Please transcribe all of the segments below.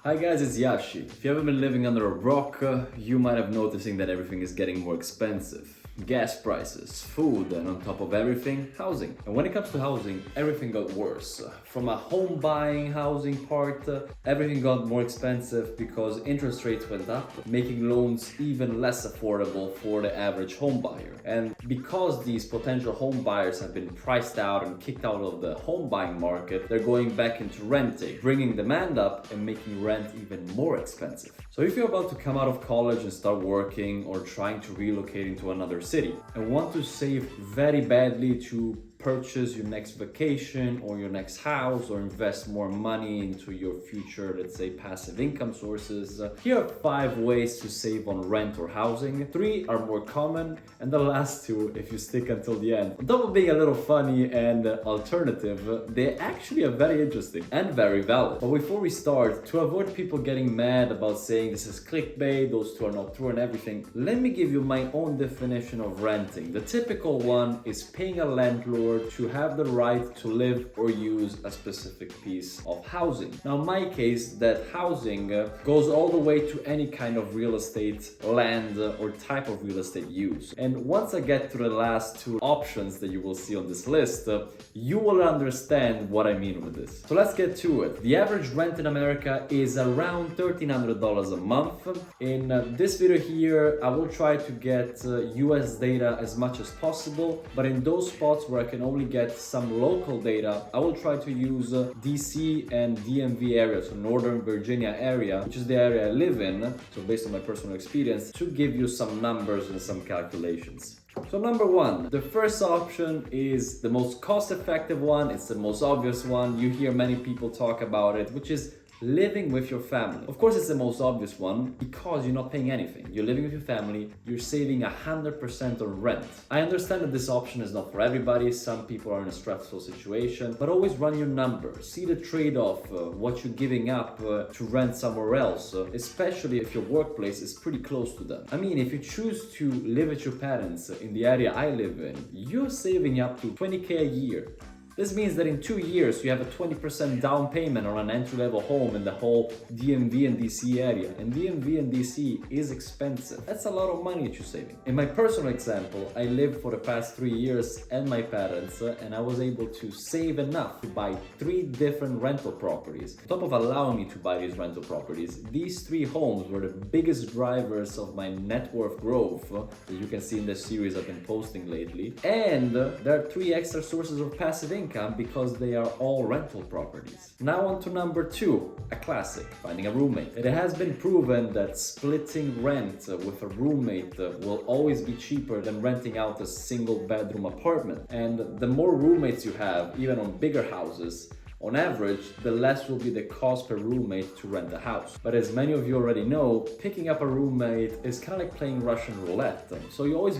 Hi guys, it's Yashi. If you haven't been living under a rock, you might have noticing that everything is getting more expensive. Gas prices, food, and on top of everything, housing. And when it comes to housing, everything got worse. From a home buying housing part, everything got more expensive because interest rates went up, making loans even less affordable for the average home buyer. And because these potential home buyers have been priced out and kicked out of the home buying market, they're going back into renting, bringing demand up and making rent even more expensive. So if you're about to come out of college and start working or trying to relocate into another city and want to save very badly to purchase your next vacation or your next house or invest more money into your future, let's say, passive income sources, here are 5 ways to save on rent or housing. 3 are more common, and the last 2, if you stick until the end, on top of being a little funny and alternative, they actually are very interesting and very valid. But before we start, to avoid people getting mad about saying this is clickbait, those 2 are not true and everything, let me give you my own definition of renting. The typical one is paying a landlord to have the right to live or use a specific piece of housing. Now in my case, that housing goes all the way to any kind of real estate, land or type of real estate use. And once I get to the last 2 options that you will see on this list, you will understand what I mean with this. So let's get to it. The average rent in America is around $1,300 a month. In this video here, I will try to get US data as much as possible, but in those spots where I can only get some local data, I will try to use DC and DMV area, so Northern Virginia area, which is the area I live in, so based on my personal experience, to give you some numbers and some calculations. So number 1, the first option is the most cost-effective one, it's the most obvious one, you hear many people talk about it, which is living with your family. Of course, it's the most obvious one because you're not paying anything. You're living with your family, you're saving 100% on rent. I understand that this option is not for everybody. Some people are in a stressful situation, but always run your numbers. See the trade-off, what you're giving up to rent somewhere else, especially if your workplace is pretty close to them. I mean, if you choose to live with your parents in the area I live in, you're saving up to $20,000 a year. This means that in 2 years, you have a 20% down payment on an entry-level home in the whole DMV and DC area. And DMV and DC is expensive. That's a lot of money that you're saving. In my personal example, I lived for the past 3 years and my parents, and I was able to save enough to buy 3 different rental properties. On top of allowing me to buy these rental properties, these 3 homes were the biggest drivers of my net worth growth, as you can see in the series I've been posting lately. And there are 3 extra sources of passive income because they are all rental properties. Now on to number 2, a classic, finding a roommate. It has been proven that splitting rent with a roommate will always be cheaper than renting out a single bedroom apartment. And the more roommates you have, even on bigger houses, on average, the less will be the cost per roommate to rent a house. But as many of you already know, picking up a roommate is kind of like playing Russian roulette. So you always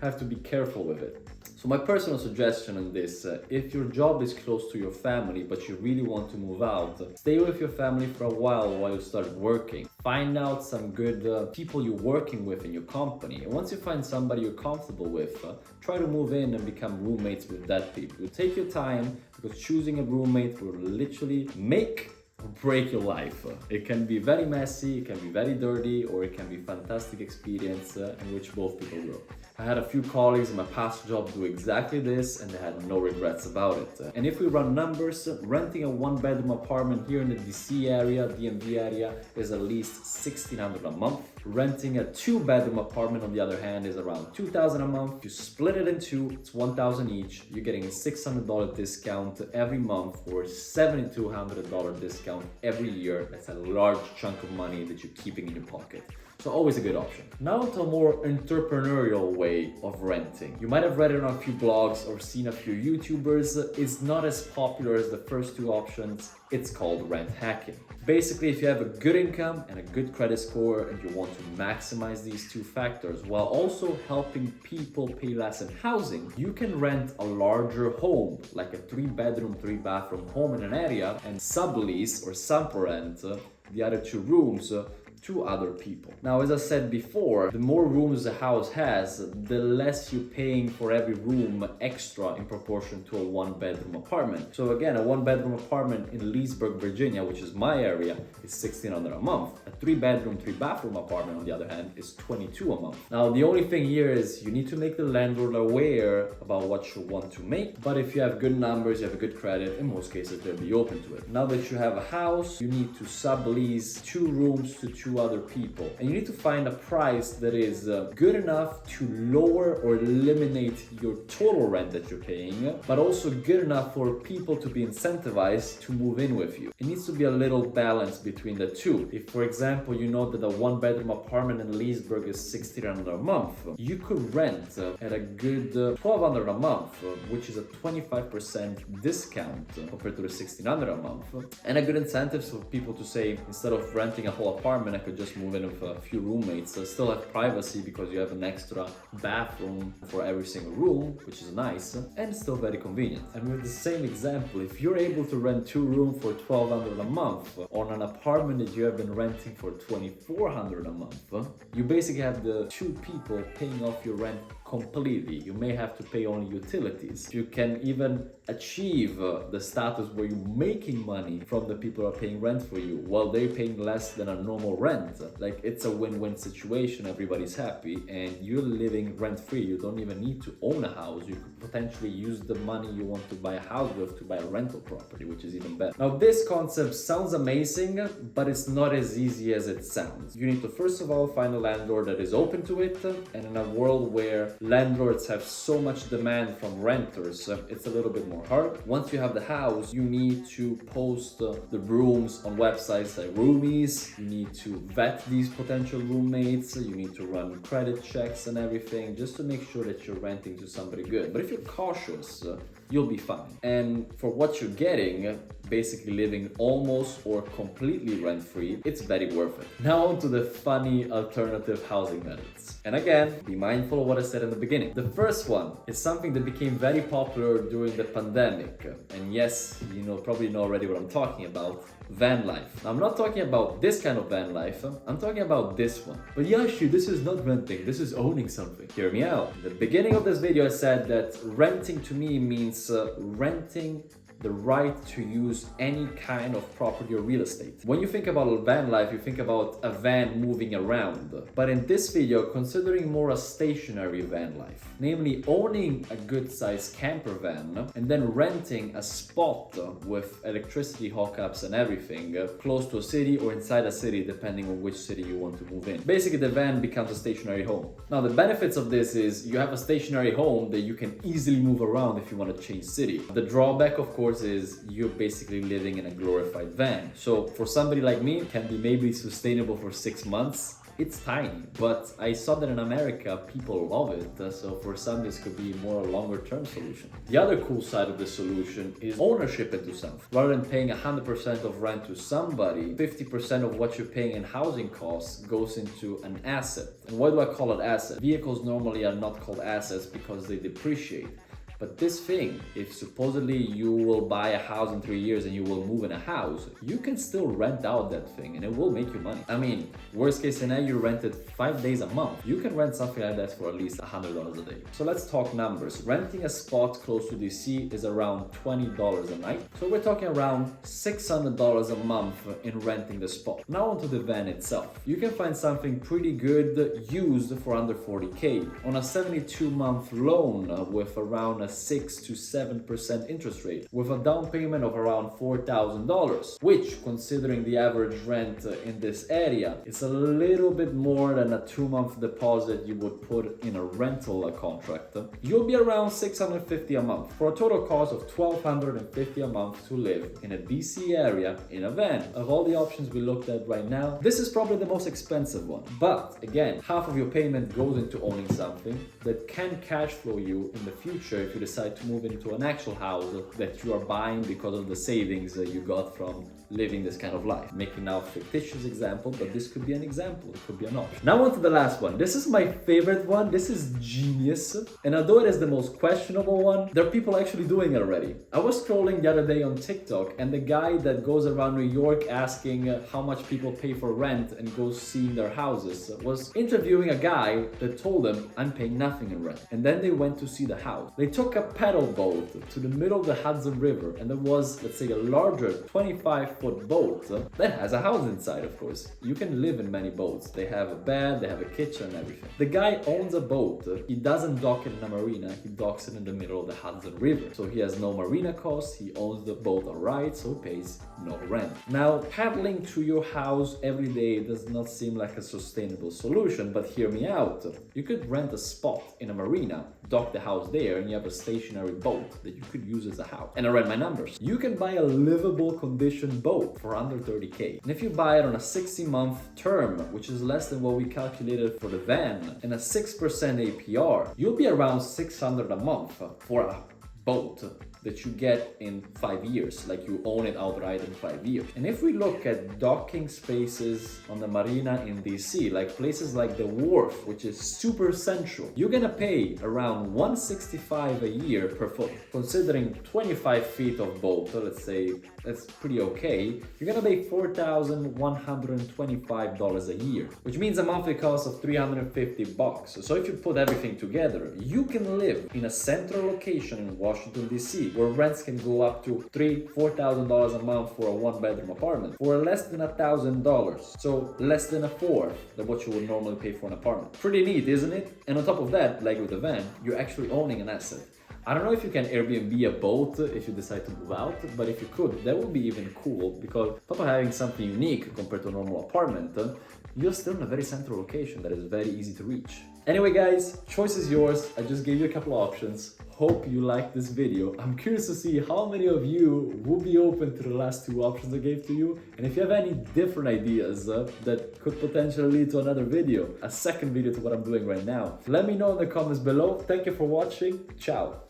have to be careful with it. So my personal suggestion on this, if your job is close to your family but you really want to move out, stay with your family for a while you start working. Find out some good people you're working with in your company. And once you find somebody you're comfortable with, try to move in and become roommates with that people. Take your time because choosing a roommate will literally make or break your life. It can be very messy, it can be very dirty, or it can be a fantastic experience in which both people grow. I had a few colleagues in my past job do exactly this and they had no regrets about it. And if we run numbers, renting a 1-bedroom apartment here in the DC area, DMV area, is at least $1,600 a month. Renting a 2-bedroom apartment, on the other hand, is around $2,000 a month. If you split it in 2, it's $1,000 each. You're getting a $600 discount every month or $7,200 discount every year. That's a large chunk of money that you're keeping in your pocket. So always a good option. Now to a more entrepreneurial way of renting. You might have read it on a few blogs or seen a few YouTubers. It's not as popular as the first 2 options. It's called rent hacking. Basically, if you have a good income and a good credit score and you want to maximize these 2 factors while also helping people pay less in housing, you can rent a larger home, like a 3-bedroom, 3-bathroom home in an area, and sublease or sub-rent the other 2 rooms to other people. Now, as I said before, the more rooms a house has, the less you're paying for every room extra in proportion to a one-bedroom apartment. So again, a one-bedroom apartment in Leesburg, Virginia, which is my area, is $1,600 a month. A three-bedroom, three-bathroom apartment, on the other hand, is $22 a month. Now, the only thing here is you need to make the landlord aware about what you want to make, but if you have good numbers, you have a good credit, in most cases, they'll be open to it. Now that you have a house, you need to sublease 2 rooms to 2 other people. And you need to find a price that is good enough to lower or eliminate your total rent that you're paying, but also good enough for people to be incentivized to move in with you. It needs to be a little balance between the two. If, for example, you know that a one-bedroom apartment in Leesburg is $1,600 a month, you could rent at a good $1,200 a month, which is a 25% discount compared to the $1,600 a month. And a good incentive for people to say, instead of renting a whole apartment, I could just move in with a few roommates, still have privacy because you have an extra bathroom for every single room, which is nice and still very convenient. And with the same example, if you're able to rent 2 rooms for $1,200 a month on an apartment that you have been renting for $2,400 a month, you basically have the 2 people paying off your rent completely. You may have to pay only utilities. You can even achieve the status where you're making money from the people who are paying rent for you while they're paying less than a normal rent. Like, it's a win-win situation. Everybody's happy and you're living rent-free. You don't even need to own a house. You could potentially use the money you want to buy a house with to buy a rental property, which is even better. Now, this concept sounds amazing, but it's not as easy as it sounds. You need to first of all find a landlord that is open to it, and in a world where landlords have so much demand from renters, it's a little bit more hard. Once you have the house, you need to post the rooms on websites like Roomies. You need to vet these potential roommates. You need to run credit checks and everything just to make sure that you're renting to somebody good. But if you're cautious, you'll be fine. And for what you're getting, basically living almost or completely rent-free, it's very worth it. Now on to the funny alternative housing methods. And again, be mindful of what I said in the beginning. The first one is something that became very popular during the pandemic. And yes, probably know already what I'm talking about. Van life. Now, I'm not talking about this kind of van life, I'm talking about this one. But Yashi, this is not renting, this is owning something. Hear me out. In the beginning of this video, I said that renting to me means renting the right to use any kind of property or real estate. When you think about van life, you think about a van moving around. But in this video, considering more a stationary van life, namely owning a good sized camper van and then renting a spot with electricity hookups and everything close to a city or inside a city, depending on which city you want to move in. Basically, the van becomes a stationary home. Now, the benefits of this is you have a stationary home that you can easily move around if you want to change city. The drawback, of course, is you're basically living in a glorified van. So for somebody like me, it can be maybe sustainable for 6 months. It's tiny, but I saw that in America, people love it. So for some, this could be more a longer term solution. The other cool side of the solution is ownership into something. Rather than paying 100% of rent to somebody, 50% of what you're paying in housing costs goes into an asset. And why do I call it asset? Vehicles normally are not called assets because they depreciate. But this thing, if supposedly you will buy a house in 3 years and you will move in a house, you can still rent out that thing and it will make you money. I mean, worst case scenario, you rent it 5 days a month. You can rent something like that for at least $100 a day. So let's talk numbers. Renting a spot close to DC is around $20 a night. So we're talking around $600 a month in renting the spot. Now onto the van itself. You can find something pretty good used for under 40K on a 72-month loan with around a 6 to 7% interest rate with a down payment of around $4,000, which, considering the average rent in this area, is a little bit more than a 2-month deposit you would put in a rental contract. You'll be around $650 a month for a total cost of $1,250 a month to live in a DC area in a van. Of all the options we looked at right now, this is probably the most expensive one. But again, half of your payment goes into owning something that can cash flow you in the future if you decide to move into an actual house that you are buying because of the savings that you got from living this kind of life. Making now a fictitious example, but this could be an example, it could be an option. Now on to the last one. This is my favorite one. This is genius. And although it is the most questionable one, there are people actually doing it already. I was scrolling the other day on TikTok, and the guy that goes around New York asking how much people pay for rent and goes seeing their houses was interviewing a guy that told him, I'm paying nothing in rent. And then they went to see the house. They took a pedal boat to the middle of the Hudson River, and there was, let's say, a larger 25-foot boat that has a house inside, of course. You can live in many boats. They have a bed, they have a kitchen and everything. The guy owns a boat. He doesn't dock it in a marina, he docks it in the middle of the Hudson River. So he has no marina costs, he owns the boat outright, so he pays no rent. Now, paddling to your house every day does not seem like a sustainable solution, but hear me out. You could rent a spot in a marina, dock the house there, and you have a stationary boat that you could use as a house. And I read my numbers. You can buy a livable condition boat for under 30K. And if you buy it on a 60-month term, which is less than what we calculated for the van, and a 6% APR, you'll be around $600 a month for a boat that you get in 5 years, like you own it outright in 5 years. And if we look at docking spaces on the marina in DC, like places like the Wharf, which is super central, you're gonna pay around $165 a year per foot. Considering 25 feet of boat, let's say that's pretty okay, you're gonna pay $4,125 a year, which means a monthly cost of $350. So if you put everything together, you can live in a central location in Washington, DC, where rents can go up to $3,000-$4,000 a month for a one-bedroom apartment for less than $1,000, so less than a fourth of what you would normally pay for an apartment. Pretty neat, isn't it? And on top of that, like with the van, you're actually owning an asset. I don't know if you can Airbnb a boat if you decide to move out, but if you could, that would be even cool, because on top of having something unique compared to a normal apartment, you're still in a very central location that is very easy to reach. Anyway guys, choice is yours. I just gave you a couple of options. Hope you liked this video. I'm curious to see how many of you will be open to the last two options I gave to you. And if you have any different ideas that could potentially lead to another video, a second video to what I'm doing right now, let me know in the comments below. Thank you for watching. Ciao.